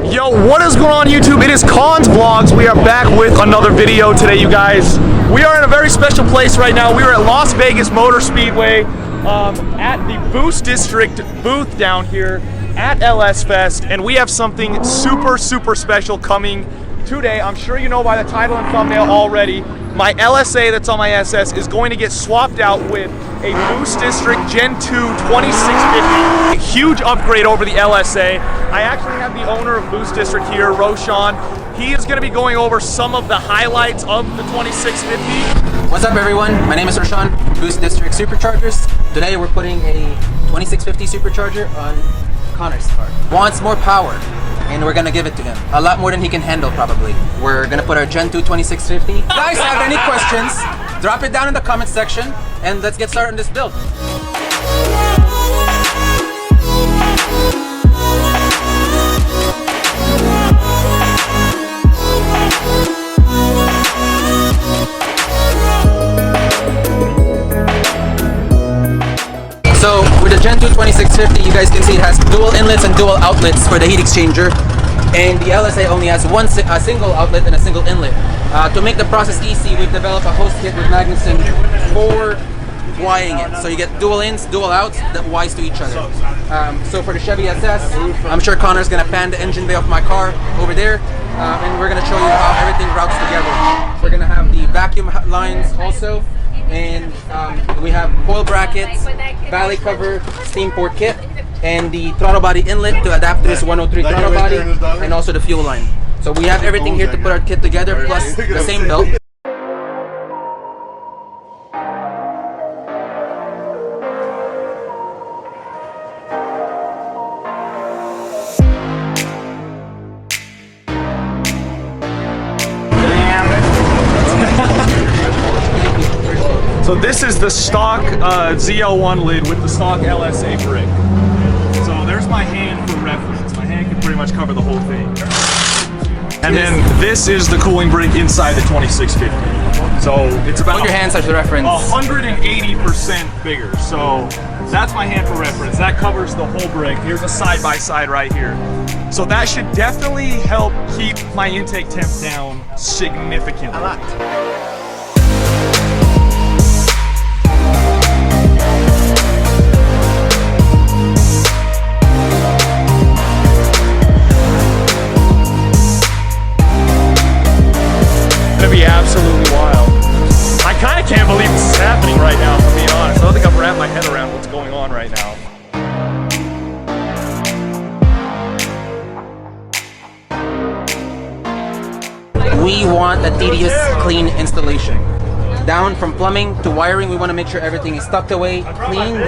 Yo, what is going on YouTube? It is Cons Vlogs. We are back with another video today, you guys. We are in a very special place right now. We are at Las Vegas Motor Speedway at the Boostdistrict booth down here at LS Fest, and we have something super special coming today. I'm sure you know by the title and thumbnail already. My LSA that's on my SS is going to get swapped out with a Boostdistrict Gen 2 2650. A huge upgrade over the LSA. I actually have the owner of Boostdistrict here, Roshan. He is going to be going over some of the highlights of the 2650. What's up everyone? My name is Roshan, Boostdistrict Superchargers. Today we're putting a 2650 supercharger on Connor's car. Wants more power, and we're gonna give it to him. A lot more than he can handle probably. We're gonna put our Gen 2 2650. Guys, have any questions? Drop it down in the comment section, and let's get started on this build. So with the Gen 2 2650, you guys can see it has dual inlets and dual outlets for the heat exchanger, and the LSA only has a single outlet and a single inlet. To make the process easy, we've developed a host kit with Magnuson for wiring it. So you get dual ins, dual outs that wires to each other. So for the Chevy SS, I'm sure Connor's gonna pan the engine bay of my car over there, and we're gonna show you how everything routes together. We're gonna have the vacuum lines also, and we have coil brackets, valley cover, steam port kit, and the throttle body inlet to adapt to this 103 throttle body, and also the fuel line. So we have everything here to put our kit together, plus the same belt. So this is the stock ZL1 lid with the stock LSA brick. So there's my hand for reference. My hand can pretty much cover the whole thing. And then this is the cooling brick inside the 2650. So it's about Put your hands as a reference. 180% bigger. So that's my hand for reference. That covers the whole brick. Here's a side-by-side right here. So that should definitely help keep my intake temp down significantly. A lot. Be absolutely wild. I kind of can't believe this is happening right now, to be honest. I don't think I've wrapped my head around what's going on right now. We want a tedious, clean installation. Down from plumbing to wiring, we want to make sure everything is tucked away, cleaned,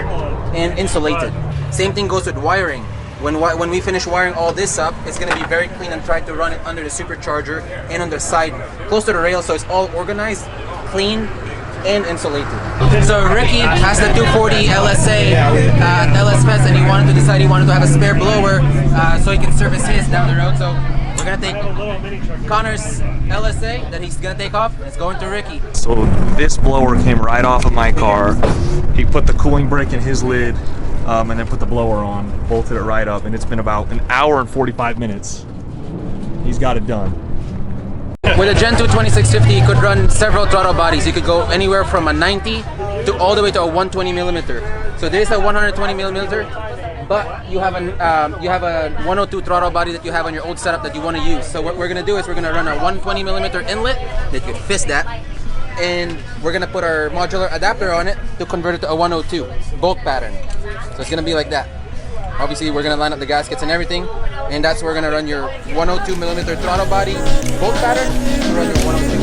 and insulated. Same thing goes with wiring. When we finish wiring all this up, it's going to be very clean, and try to run it under the supercharger and on the side, close to the rail, so it's all organized, clean, and insulated. So Ricky has the 240 LSA at LS Fest, and he wanted to have a spare blower so he can service his down the road. So we're going to take Connor's LSA that he's going to take off. It's going to Ricky. So this blower came right off of my car. He put the cooling brick in his lid. And then put the blower on, bolted it right up, and it's been about an hour and 45 minutes. He's got it done. With a Gen 2 2650, you could run several throttle bodies. You could go anywhere from a 90 to all the way to a 120 millimeter. So there is a 120 millimeter, but you have a 102 throttle body that you have on your old setup that you want to use. So what we're gonna do is we're gonna run a 120 millimeter inlet that you could fist that, and we're gonna put our modular adapter on it to convert it to a 102 bolt pattern. So it's gonna be like that. Obviously we're gonna line up the gaskets and everything, and that's where we're gonna run your 102 millimeter throttle body bolt pattern and run your 102.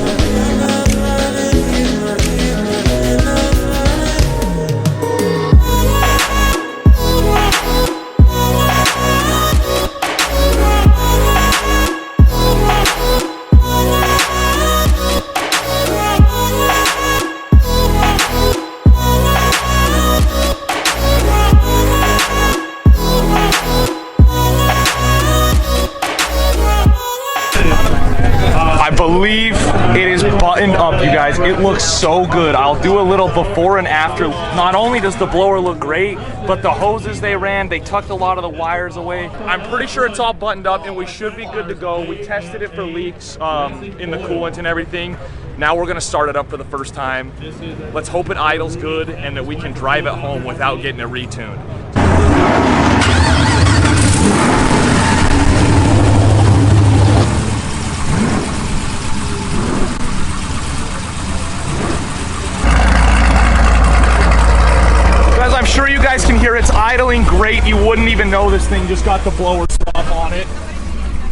believe it is buttoned up, you guys. It looks so good. I'll do a little before and after. Not only does the blower look great, but the hoses they ran, they tucked a lot of the wires away. I'm pretty sure it's all buttoned up and we should be good to go. We tested it for leaks in the coolant and everything. Now we're gonna start it up for the first time. Let's hope it idles good and that we can drive it home without getting it retuned. I'm sure you guys can hear it's idling great. You wouldn't even know this thing just got the blower swap on it.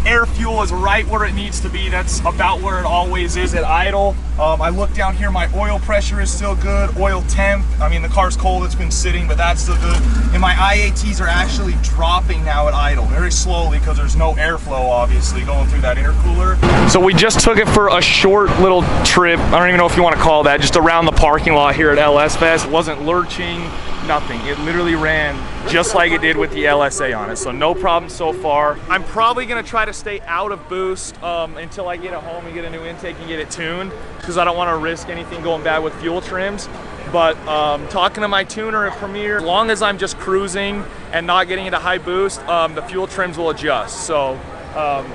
Air fuel is right where it needs to be. That's about where it always is at idle. I look down here, my oil pressure is still good. Oil temp, I mean the car's cold, it's been sitting, but that's still good. And my IATs are actually dropping now at idle, very slowly because there's no airflow obviously going through that intercooler. So we just took it for a short little trip. I don't even know if you want to call that, just around the parking lot here at LS Fest. It wasn't lurching, nothing. It literally ran just like it did with the LSA on it, so no problem so far. I'm probably gonna try to stay out of Boost until I get it home and get a new intake and get it tuned, because I don't want to risk anything going bad with fuel trims. But talking to my tuner at Premier, as long as I'm just cruising and not getting into high boost, the fuel trims will adjust. So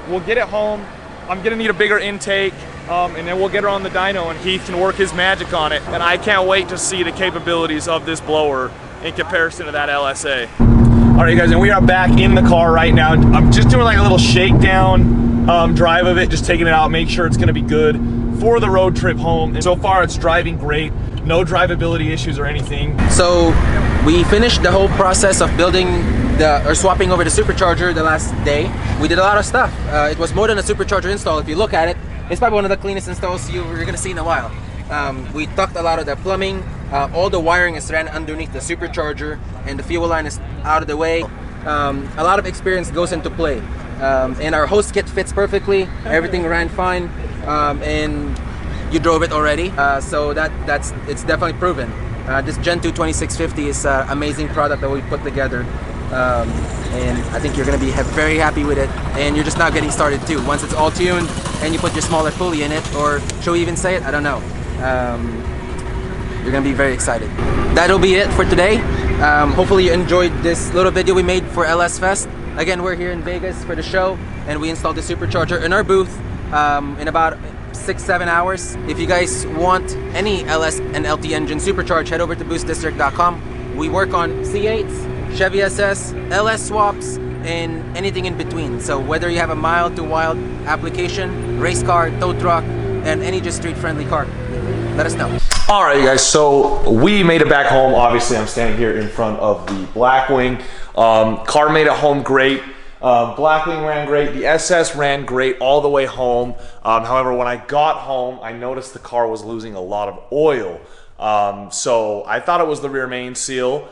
we'll get it home. I'm gonna need a bigger intake, and then we'll get her on the dyno and Heath can work his magic on it. And I can't wait to see the capabilities of this blower in comparison to that LSA. All right, guys, and we are back in the car right now. I'm just doing like a little shakedown drive of it, just taking it out, make sure it's gonna be good for the road trip home. And so far it's driving great, no drivability issues or anything. So we finished the whole process of building or swapping over the supercharger the last day. We did a lot of stuff. It was more than a supercharger install. If you look at it, it's probably one of the cleanest installs you're gonna see in a while. We tucked a lot of the plumbing. All the wiring is ran underneath the supercharger and the fuel line is out of the way. A lot of experience goes into play. And our host kit fits perfectly. Everything ran fine. And you drove it already. So it's definitely proven. This Gen 2 2650 is an amazing product that we put together. And I think you're going to be very happy with it, and you're just now getting started too. Once it's all tuned and you put your smaller pulley in it, or should we even say it? I don't know. You're going to be very excited. That'll be it for today. Hopefully you enjoyed this little video we made for LS Fest. Again, we're here in Vegas for the show, and we installed the supercharger in our booth in about 6-7 hours. If you guys want any LS and LT engine supercharge, head over to boostdistrict.com. We work on C8s, Chevy SS, LS swaps, and anything in between. So whether you have a mild to wild application, race car, tow truck, and any just street friendly car, let us know. All right, you guys, so we made it back home. Obviously, I'm standing here in front of the Blackwing. Car made it home great. Blackwing ran great. The SS ran great all the way home. However, when I got home, I noticed the car was losing a lot of oil. So I thought it was the rear main seal.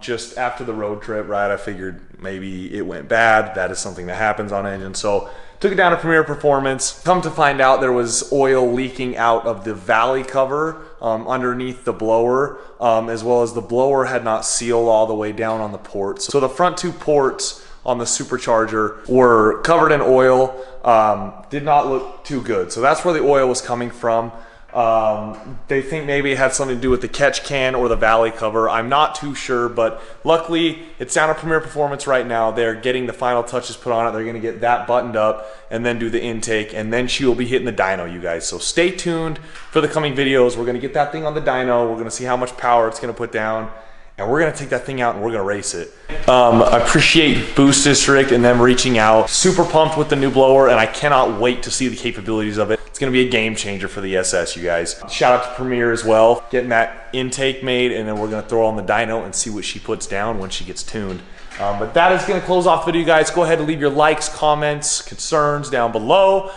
Just after the road trip, right, I figured maybe it went bad. That is something that happens on engine. So took it down to Premier Performance. Come to find out there was oil leaking out of the valley cover underneath the blower, as well as the blower had not sealed all the way down on the ports. So the front two ports on the supercharger were covered in oil, did not look too good. So that's where the oil was coming from. They think maybe it had something to do with the catch can or the valley cover. I'm not too sure, but luckily it's down at Premier Performance right now. They're getting the final touches put on it. They're going to get that buttoned up and then do the intake, and then she will be hitting the dyno, you guys. So stay tuned for the coming videos. We're going to get that thing on the dyno. We're going to see how much power it's going to put down, and we're going to take that thing out and we're going to race it. I appreciate Boost District and them reaching out. Super pumped with the new blower, and I cannot wait to see the capabilities of it. It's going to be a game changer for the SS, you guys. Shout out to Premier as well, getting that intake made, and then we're going to throw on the dyno and see what she puts down when she gets tuned. But that is going to close off the video, guys. Go ahead and leave your likes, comments, concerns down below.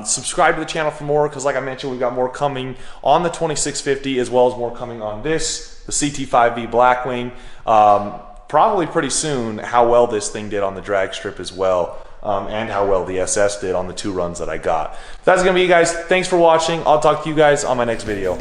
Subscribe to the channel for more, because like I mentioned, we've got more coming on the 2650, as well as more coming on this, the CT5V Blackwing. Probably pretty soon how well this thing did on the drag strip as well, and how well the SS did on the 2 runs that I got. That's going to be it, guys. Thanks for watching. I'll talk to you guys on my next video.